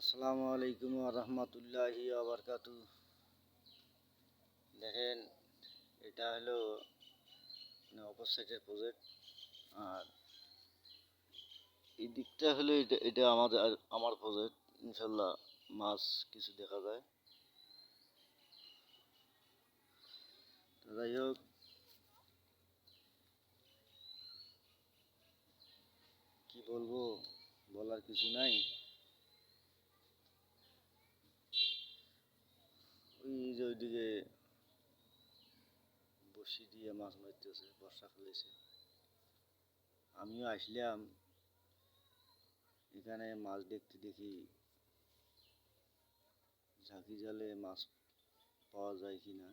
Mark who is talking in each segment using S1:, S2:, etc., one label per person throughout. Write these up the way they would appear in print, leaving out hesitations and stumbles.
S1: আসসালামু আলাইকুম রহমতুল্লাহি আবরকাতু। দেখেন, এটা হলো অপর সাইডের প্রজেক্ট। আর এই দিকটা হলো এটা আমার প্রজেক্ট। ইনশাল্লাহ মাছ কিছু দেখা যায়। তো যাই হোক, কি বলবো, বলার কিছু নাই। ওই যে ওইদিকে বসি দিয়ে মাছ মারতেছে, বর্ষা ফেলেছে। আমিও আসলাম এখানে মাছ দেখতে, দেখি ঝাঁকি জালে মাছ পাওয়া যায় কিনা।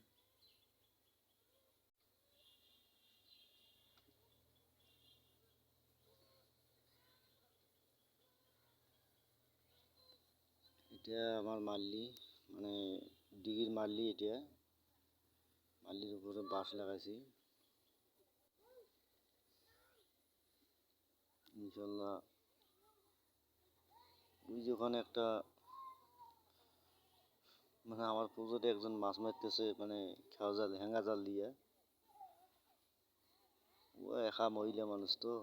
S1: এটা আমার মাল্লি, মানে ডিগির মাল্লি। এটা মাল্লির উপরে বাঁশ লাগাইছি। ইনশাল্লাহ ওই যে ওখানে একটা, মানে আমার পুজোতে একজন মাছ মারতেছে, মানে খেয়া জাল, হ্যাঙ্গা জাল দিয়ে। ও একা মহিলা মানুষ তো।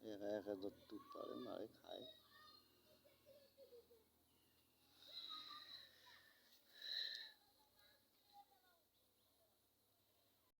S1: একা একা যতটুক পারে মারে খায়।